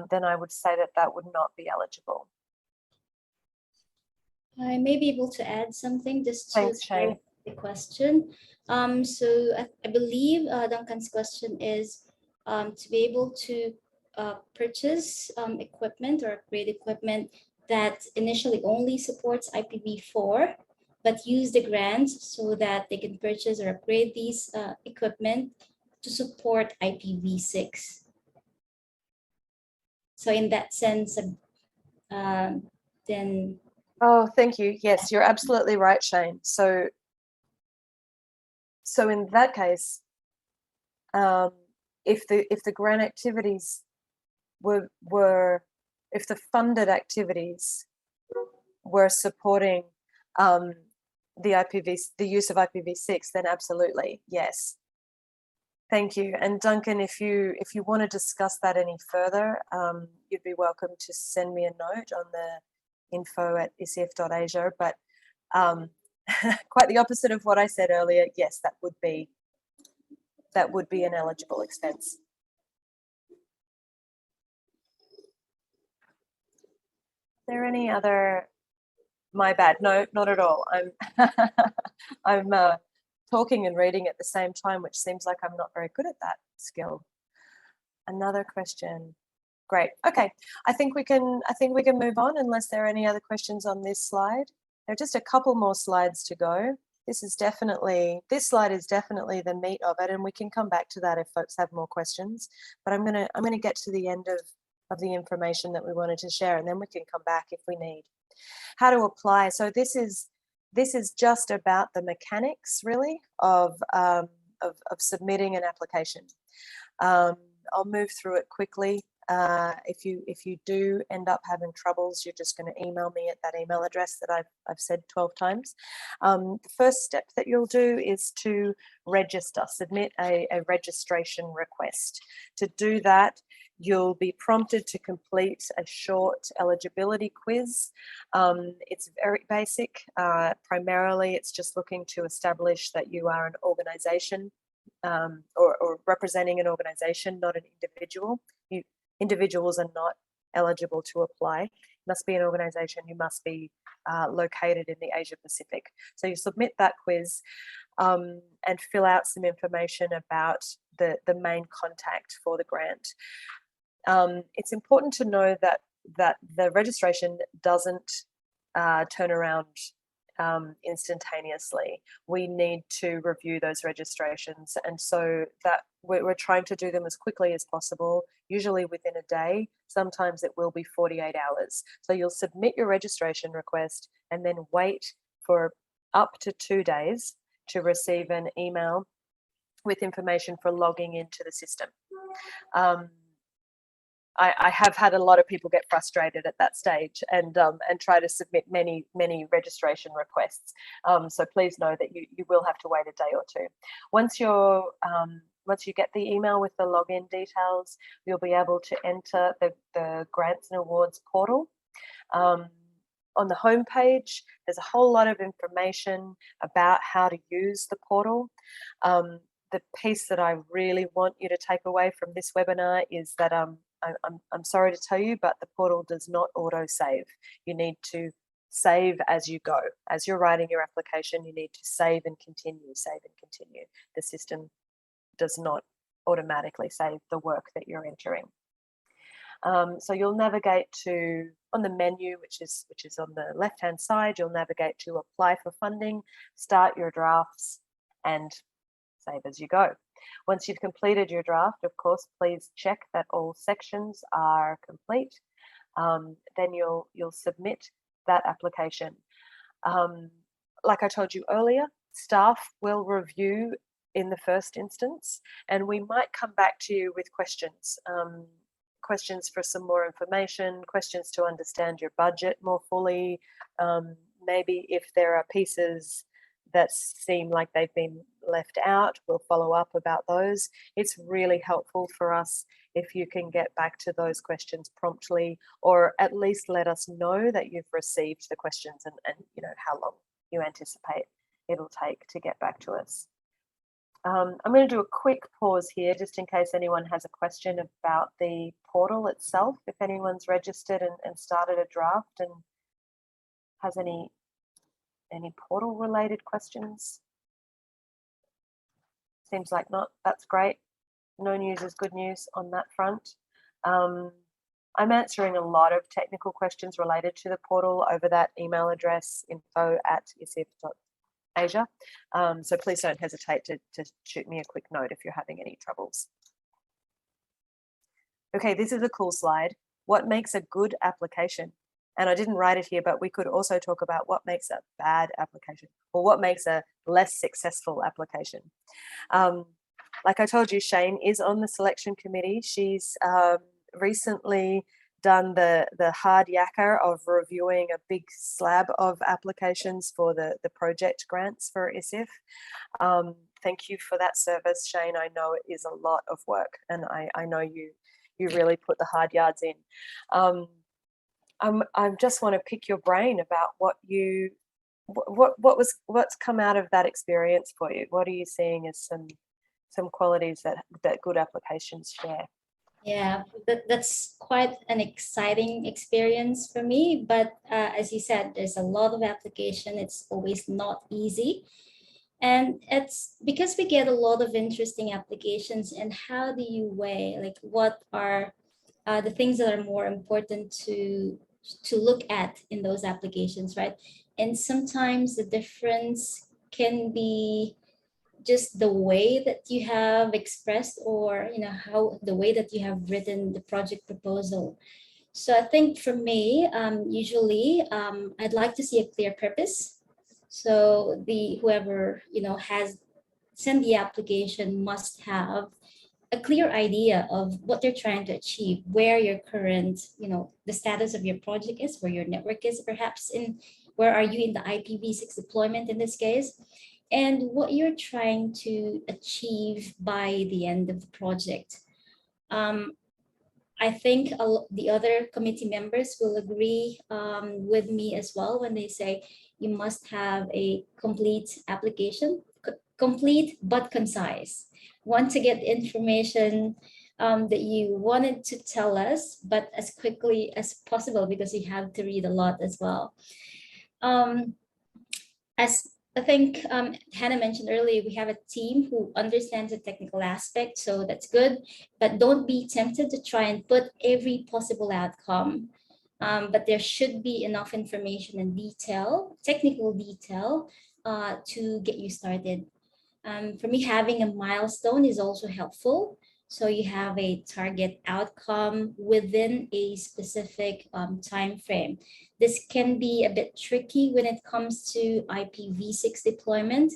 then I would say that would not be eligible. I may be able to add something just to clarify the question. So I believe Duncan's question is to be able to purchase equipment or upgrade equipment that initially only supports IPv4, but use the grants so that they can purchase or upgrade these equipment to support IPv6. So in that sense, then. Oh, thank you. Yes, you're absolutely right, Shane. So in that case, if the grant activities if the funded activities were supporting the use of IPv6, then absolutely, yes. Thank you. And Duncan, if you want to discuss that any further, you'd be welcome to send me a note on the info@isif.asia, but quite the opposite of what I said earlier. Yes, that would be an eligible expense. Is there any other? My bad. No, not at all. I'm talking and reading at the same time, which seems like I'm not very good at that skill. Another question. Great. Okay. I think we can move on unless there are any other questions on this slide. There are just a couple more slides to go. This slide is definitely the meat of it, and we can come back to that if folks have more questions. But I'm gonna get to the end of of the information that we wanted to share, and then we can come back if we need. How to apply. So this is just about the mechanics, really, of submitting an application. I'll move through it quickly. If you do end up having troubles, you're just going to email me at that email address that I've said 12 times. The first step that you'll do is to register, submit a registration request. To do that, you'll be prompted to complete a short eligibility quiz. It's very basic. Primarily, it's just looking to establish that you are an organization or representing an organization, not an individual. Individuals are not eligible to apply. You must be an organization. You must be located in the Asia Pacific. So you submit that quiz and fill out some information about the main contact for the grant. It's important to know that the registration doesn't turn around instantaneously. We need to review those registrations, and so that we're trying to do them as quickly as possible, usually within a day. Sometimes it will be 48 hours. So you'll submit your registration request and then wait for up to 2 days to receive an email with information for logging into the system. I have had a lot of people get frustrated at that stage and try to submit many registration requests. So please know that you will have to wait a day or two. Once you get the email with the login details, you'll be able to enter the Grants and Awards portal. On the home page, there's a whole lot of information about how to use the portal. The piece that I really want you to take away from this webinar is that I'm sorry to tell you, but the portal does not auto-save. You need to save as you go. As you're writing your application, you need to save and continue, save and continue. The system does not automatically save the work that you're entering. So you'll navigate to, on the menu, which is on the left-hand side, you'll navigate to apply for funding, start your drafts, and save as you go. Once you've completed your draft, of course, please check that all sections are complete. Then you'll submit that application. Like I told you earlier, staff will review in the first instance, and we might come back to you with questions. Questions for some more information, questions to understand your budget more fully. Maybe if there are pieces that seem like they've been left out, we'll follow up about those. It's really helpful for us if you can get back to those questions promptly, or at least let us know that you've received the questions and you know how long you anticipate it'll take to get back to us. I'm going to do a quick pause here just in case anyone has a question about the portal itself, if anyone's registered and started a draft and has any portal related questions. Seems like not. That's great. No news is good news on that front. I'm answering a lot of technical questions related to the portal over that email address, info@isif.asia. So please don't hesitate to shoot me a quick note if you're having any troubles. Okay, this is a cool slide. What makes a good application? And I didn't write it here, but we could also talk about what makes a bad application or what makes a less successful application. Like I told you, Shane is on the selection committee. She's recently done the hard yakka of reviewing a big slab of applications for the project grants for ISIF. Thank you for that service, Shane. I know it is a lot of work, and I know you really put the hard yards in. I just want to pick your brain about what's come out of that experience for you. What are you seeing as some qualities that good applications share? Yeah, that's quite an exciting experience for me. But as you said, there's a lot of application. It's always not easy. And it's because we get a lot of interesting applications. And how do you weigh, like, what are the things that are more important to look at in those applications, right? And sometimes the difference can be just the way that you have expressed, or how the way that you have written the project proposal. So I think for me, usually I'd like to see a clear purpose. So whoever has sent the application must have a clear idea of what they're trying to achieve, where your current, the status of your project is, where your network is, perhaps where are you in the IPv6 deployment in this case, and what you're trying to achieve by the end of the project. I think the other committee members will agree with me as well when they say you must have a complete application, complete but concise. Want to get information that you wanted to tell us, but as quickly as possible, because you have to read a lot as well. As I think Hannah mentioned earlier, we have a team who understands the technical aspect, so that's good. But don't be tempted to try and put every possible outcome. But there should be enough information and detail, technical detail, to get you started. For me, having a milestone is also helpful. So you have a target outcome within a specific time frame. This can be a bit tricky when it comes to IPv6 deployment,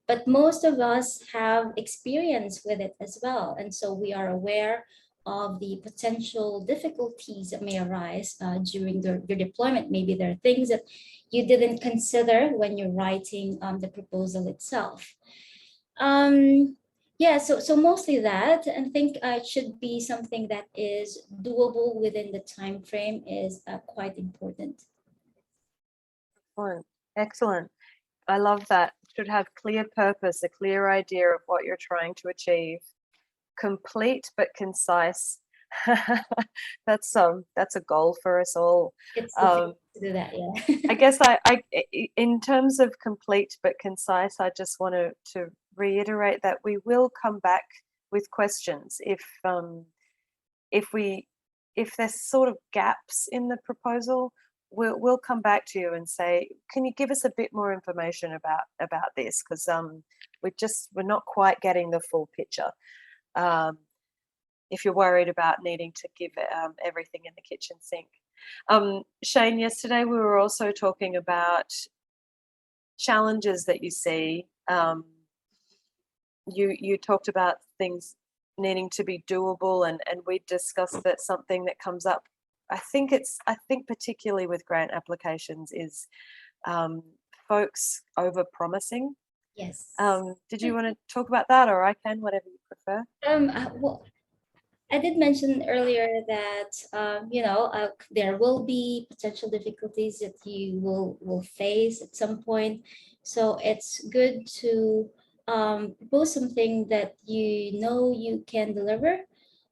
but most of us have experience with it as well. And so we are aware of the potential difficulties that may arise during your deployment. Maybe there are things that you didn't consider when you're writing the proposal itself. Yeah, so mostly that, and I think it should be something that is doable within the time frame is quite important. Excellent. I love that. Should have clear purpose, a clear idea of what you're trying to achieve. Complete but concise. That's a goal for us all. It's to do that, yeah. I guess I in terms of complete but concise, I just want to reiterate that we will come back with questions if there's sort of gaps in the proposal. We'll come back to you and say, can you give us a bit more information about this, because we're not quite getting the full picture. If you're worried about needing to give everything in the kitchen sink. Shane, yesterday we were also talking about challenges that you see. You talked about things needing to be doable, and we discussed that something that comes up, I think particularly with grant applications, is folks over-promising. Yes. Did you want to talk about that, or I can, whatever you prefer? Well, I did mention earlier that there will be potential difficulties that you will face at some point. So it's good to propose something that you can deliver.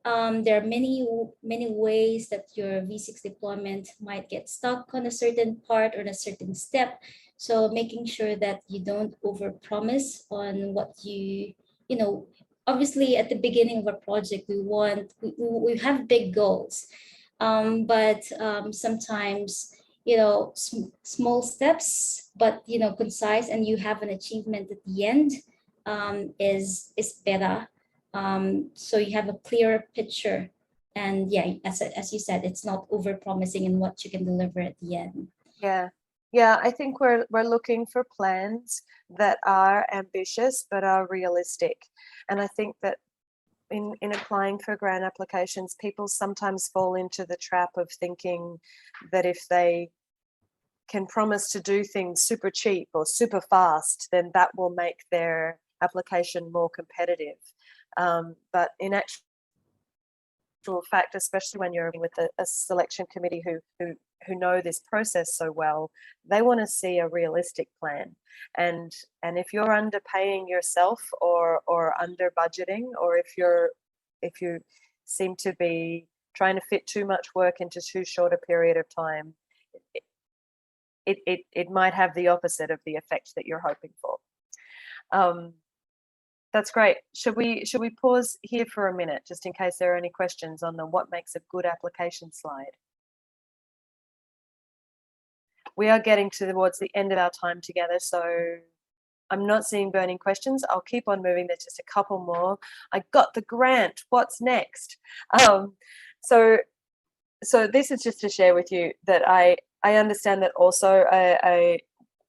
There are many ways that your V6 deployment might get stuck on a certain part or a certain step. So making sure that you don't overpromise on what obviously at the beginning of a project, we have big goals, but sometimes small steps, but concise, and you have an achievement at the end is better. So you have a clearer picture, and yeah, as you said, it's not over promising in what you can deliver at the end. Yeah, I think we're looking for plans that are ambitious but are realistic. And I think that in applying for grant applications, people sometimes fall into the trap of thinking that if they can promise to do things super cheap or super fast, then that will make their application more competitive. But in actual fact, especially when you're working with a selection committee who know this process so well, they want to see a realistic plan. And if you're underpaying yourself or under budgeting, or if you seem to be trying to fit too much work into too short a period of time, it might have the opposite of the effect that you're hoping for. That's great. Should we pause here for a minute, just in case there are any questions on what makes a good application slide? We are getting towards the end of our time together, so I'm not seeing burning questions. I'll keep on moving. There's just a couple more. I got the grant. What's next? So this is just to share with you that I understand that also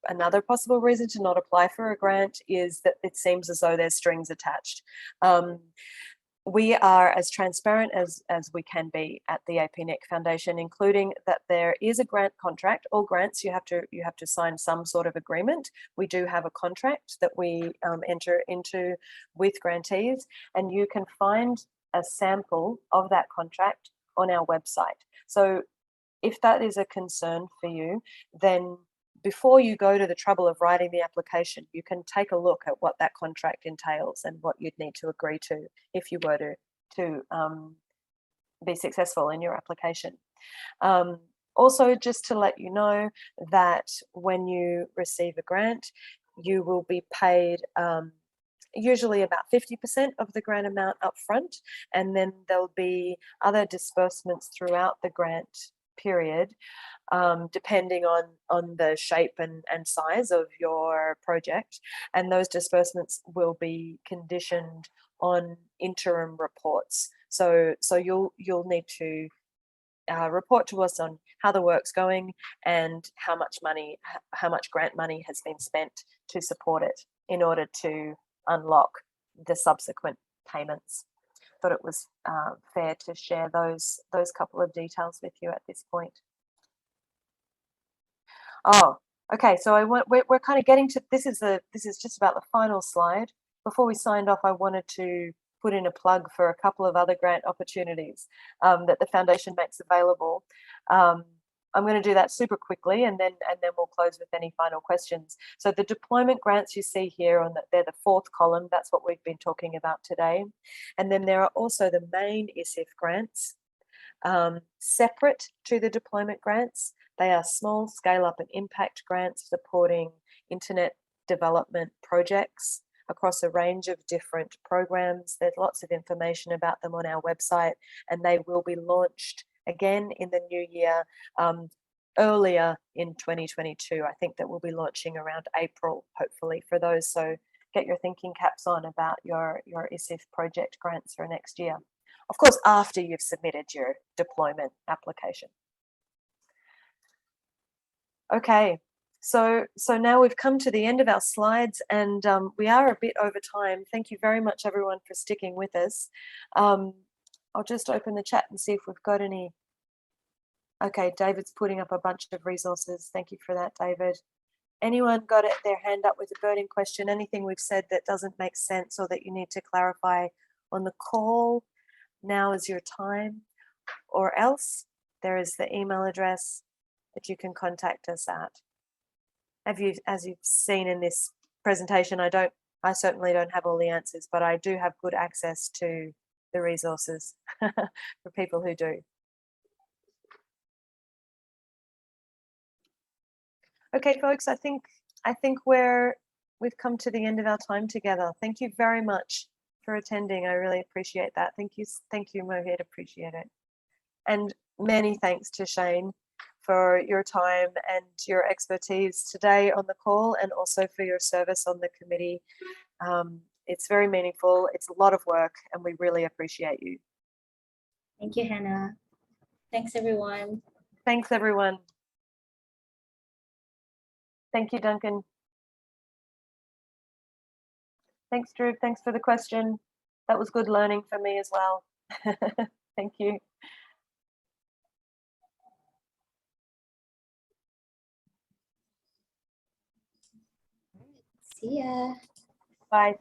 another possible reason to not apply for a grant is that it seems as though there's strings attached. We are as transparent as we can be at the APNIC Foundation, including that there is a grant contract. All grants you have to sign some sort of agreement. We do have a contract that we enter into with grantees, and you can find a sample of that contract on our website. So if that is a concern for you, then before you go to the trouble of writing the application, you can take a look at what that contract entails and what you'd need to agree to if you were to be successful in your application. Also, just to let you know that when you receive a grant, you will be paid usually about 50% of the grant amount up front, and then there'll be other disbursements throughout the grant period, depending on the shape and size of your project, and those disbursements will be conditioned on interim reports. So you'll need to report to us on how the work's going and how much grant money has been spent to support it in order to unlock the subsequent payments. Thought it was fair to share those couple of details with you at this point. Oh, okay. So we're kind of getting to this is just about the final slide. Before we signed off, I wanted to put in a plug for a couple of other grant opportunities that the foundation makes available. I'm going to do that super quickly, and then we'll close with any final questions. So the deployment grants you see here, they're the fourth column. That's what we've been talking about today. And then there are also the main ISIF grants, separate to the deployment grants. They are small scale up and impact grants supporting internet development projects across a range of different programs. There's lots of information about them on our website, and they will be launched again in the new year, earlier in 2022. I think that we'll be launching around April, hopefully, for those. So get your thinking caps on about your ISIF project grants for next year. Of course, after you've submitted your deployment application. Okay, so now we've come to the end of our slides, and we are a bit over time. Thank you very much, everyone, for sticking with us. I'll just open the chat and see if we've got any. Okay, David's putting up a bunch of resources. Thank you for that, David. Anyone got their hand up with a burning question? Anything we've said that doesn't make sense or that you need to clarify on the call? Now is your time. Or else there is the email address that you can contact us at. As you've seen in this presentation, I certainly don't have all the answers, but I do have good access to the resources for people who do. Okay, folks, I think we've come to the end of our time together. Thank you very much for attending. I really appreciate that. Thank you, Mohit, appreciate it. And many thanks to Shane for your time and your expertise today on the call, and also for your service on the committee. It's very meaningful. It's a lot of work, and we really appreciate you. Thank you, Hannah. Thanks, everyone. Thanks, everyone. Thank you, Duncan. Thanks, Drew. Thanks for the question. That was good learning for me as well. Thank you. See ya. Bye.